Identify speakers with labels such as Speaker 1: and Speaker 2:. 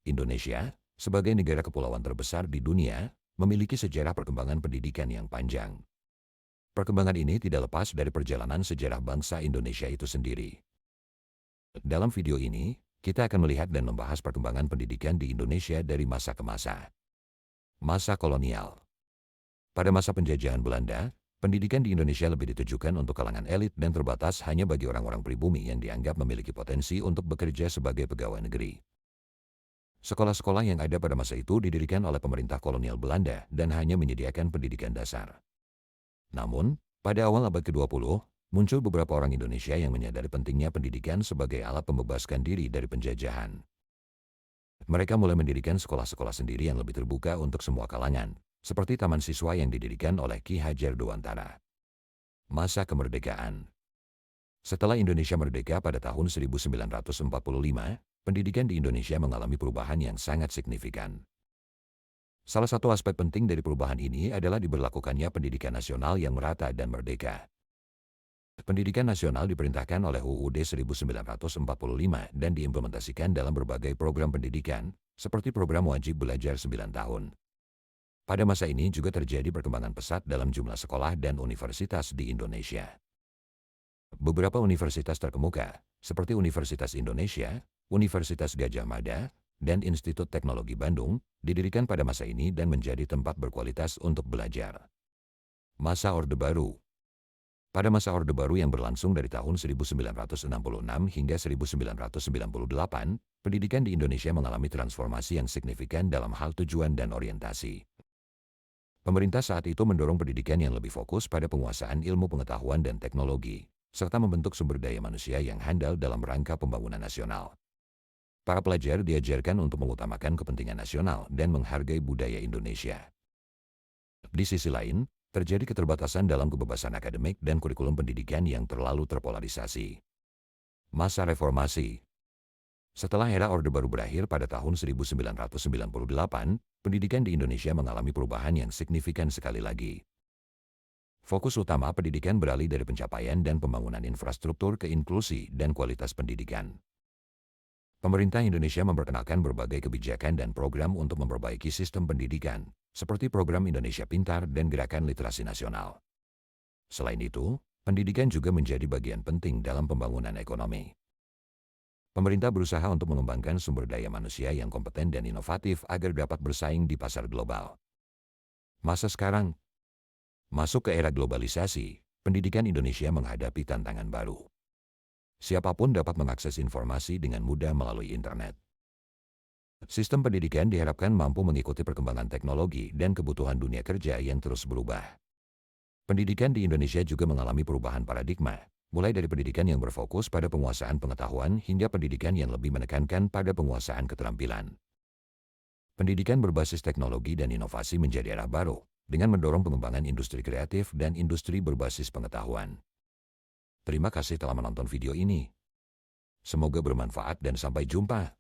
Speaker 1: Indonesia, sebagai negara kepulauan terbesar di dunia, memiliki sejarah perkembangan pendidikan yang panjang. Perkembangan ini tidak lepas dari perjalanan sejarah bangsa Indonesia itu sendiri. Dalam video ini, kita akan melihat dan membahas perkembangan pendidikan di Indonesia dari masa ke masa. Masa kolonial. Pada masa penjajahan Belanda, pendidikan di Indonesia lebih ditujukan untuk kalangan elit dan terbatas hanya bagi orang-orang pribumi yang dianggap memiliki potensi untuk bekerja sebagai pegawai negeri. Sekolah-sekolah yang ada pada masa itu didirikan oleh pemerintah kolonial Belanda dan hanya menyediakan pendidikan dasar. Namun, pada awal abad ke-20, muncul beberapa orang Indonesia yang menyadari pentingnya pendidikan sebagai alat pembebaskan diri dari penjajahan. Mereka mulai mendirikan sekolah-sekolah sendiri yang lebih terbuka untuk semua kalangan, seperti taman siswa yang didirikan oleh Ki Hajar Dewantara. Masa kemerdekaan. Setelah Indonesia merdeka pada tahun 1945, pendidikan di Indonesia mengalami perubahan yang sangat signifikan. Salah satu aspek penting dari perubahan ini adalah diberlakukannya pendidikan nasional yang merata dan merdeka. Pendidikan nasional diperintahkan oleh UUD 1945 dan diimplementasikan dalam berbagai program pendidikan, seperti program wajib belajar 9 tahun. Pada masa ini juga terjadi perkembangan pesat dalam jumlah sekolah dan universitas di Indonesia. Beberapa universitas terkemuka, seperti Universitas Indonesia, Universitas Gadjah Mada, dan Institut Teknologi Bandung, didirikan pada masa ini dan menjadi tempat berkualitas untuk belajar. Masa Orde Baru. Pada masa Orde Baru yang berlangsung dari tahun 1966 hingga 1998, pendidikan di Indonesia mengalami transformasi yang signifikan dalam hal tujuan dan orientasi. Pemerintah saat itu mendorong pendidikan yang lebih fokus pada penguasaan ilmu pengetahuan dan teknologi, serta membentuk sumber daya manusia yang handal dalam rangka pembangunan nasional. Para pelajar diajarkan untuk mengutamakan kepentingan nasional dan menghargai budaya Indonesia. Di sisi lain, terjadi keterbatasan dalam kebebasan akademik dan kurikulum pendidikan yang terlalu terpolarisasi. Masa reformasi. Setelah era Orde Baru berakhir pada tahun 1998, pendidikan di Indonesia mengalami perubahan yang signifikan sekali lagi. Fokus utama pendidikan beralih dari pencapaian dan pembangunan infrastruktur ke inklusi dan kualitas pendidikan. Pemerintah Indonesia memperkenalkan berbagai kebijakan dan program untuk memperbaiki sistem pendidikan, seperti program Indonesia Pintar dan Gerakan Literasi Nasional. Selain itu, pendidikan juga menjadi bagian penting dalam pembangunan ekonomi. Pemerintah berusaha untuk mengembangkan sumber daya manusia yang kompeten dan inovatif agar dapat bersaing di pasar global. Masa sekarang. Masuk ke era globalisasi, pendidikan Indonesia menghadapi tantangan baru. Siapapun dapat mengakses informasi dengan mudah melalui internet. Sistem pendidikan diharapkan mampu mengikuti perkembangan teknologi dan kebutuhan dunia kerja yang terus berubah. Pendidikan di Indonesia juga mengalami perubahan paradigma, mulai dari pendidikan yang berfokus pada penguasaan pengetahuan hingga pendidikan yang lebih menekankan pada penguasaan keterampilan. Pendidikan berbasis teknologi dan inovasi menjadi arah baru, dengan mendorong pengembangan industri kreatif dan industri berbasis pengetahuan. Terima kasih telah menonton video ini. Semoga bermanfaat dan sampai jumpa.